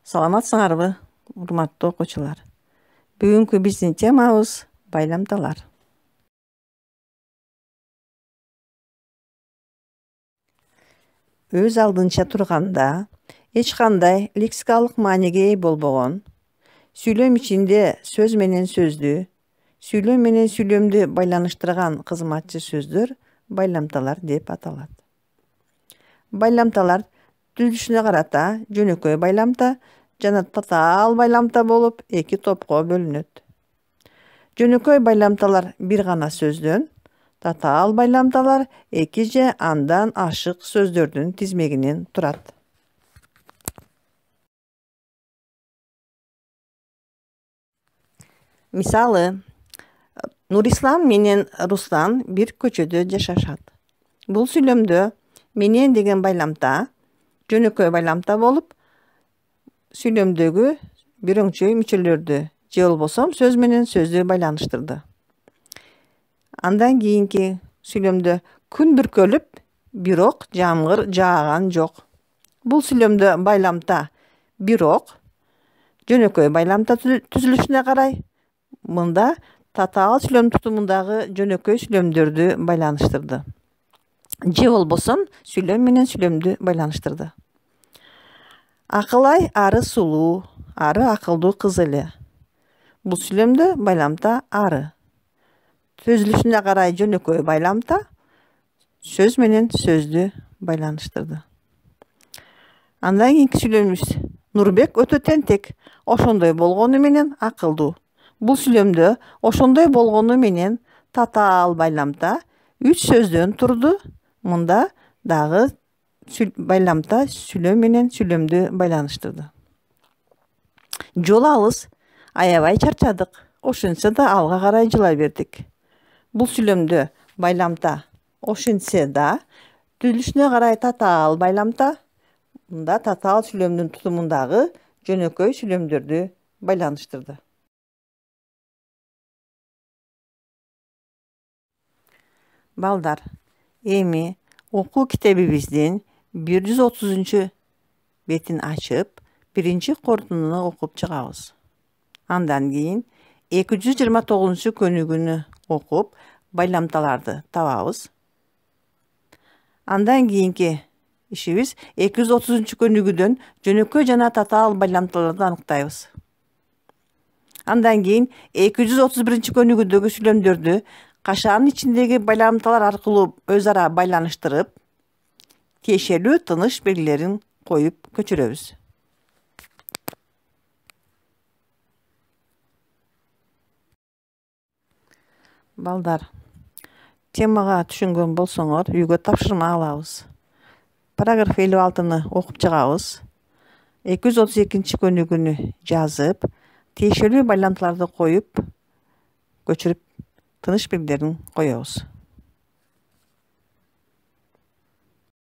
Саламатсыңарбы, урматтуу окуучулар. Бүгүнкү биздин темабыз байламталар. Өз алдынча турганда, эч кандай лексикалык мааниге ээ болбогон, сүйлөм ичинде сөз менен сөздү, сүйлөм менен сүйлөмдү байланыштырган кызматчы сөздөр байламталар деп аталат. Байламталар түзүлүшүнө карата жөнөкөй байламта жана татаал байламта болуп эки топко бөлүнөт. Жөнөкөй байламталар бир гана сөздөн, татаал байламталар эки же андан ашык сөздөрдүн тизмегинен турат. Мисалы, Нурислам менен Руслан бир көчөдө жашашат. Бул сүйлөмдө менен деген байламта жөнөкөй байламта болуп, сүйлөмдөгү бирөңчөй мүчөлөрдү же болбосо сөз менен сөздү байланыштырды. Андан кийинки сүйлөмдө күн бүркөлүп, бирок жамгыр жааган жок. Бул сүйлөмдө байламта бирок жөнөкөй байламта түзүлүшүнө карай мында татаал сүйлөм тутумундагы жөнөкөй сүйлөмдөрдү байланыштырды. Же болбосо сүйлөм менен сүйлөмдү байланыштырды. Акылай ары сулуу, ары акылдуу кыз эле. Бул сүйлөмдө байламта ары. Түзүлүшүнө карай жөнөкөй байламта сөз менен сөздү байланыштырды. Андан кийинки сүйлөмүбүз Нурбек өтө тентек, ошондой болгону менен акылдуу. Бул сүйлөмдө ошондой болгону менен татаал байламта үч сөздөн турду. Мында дагы байламта сүйлөм менен сүйлөмдү байланыштырды. Жол алыс, аябай чарчадык, ошентсе да алга карай жыла бердик. Бул сүйлөмдө байламта ошентсе да түзүлүшүнө карай татаал байламта, мында татаал сүйлөмдүн тутумундагы жөнөкөй сүйлөмдөрдү байланыштырды. Балдар, эми окуу китебибиздин 130 бетин ачып, биринчи корутундуну окуп чыгабыз. Андан кийин 229 көнүгүүнү окуп, байламталарды табабыз. Андан кийинки ишибиз 230 көнүгүүдөн жөнөкөй жана татаал байламталарды аныктайбыз. Андан кийин 231 көнүгүүдөгү сүйлөмдөрдү кашаанын ичиндеги байламталар аркылуу өз ара байланыштырып, тиешелүү тыныш белгилерин коюп көчүрөбүз. Балдар, темага түшүнгөн болсоңор, үйгө тапшырма алабыз. Параграф 56-ны окуп чыгабыз. 232 көнүгүүнү жазып, тиешелүү байламталарды коюп, көчүрүп, тыныш белгилерин коебуз.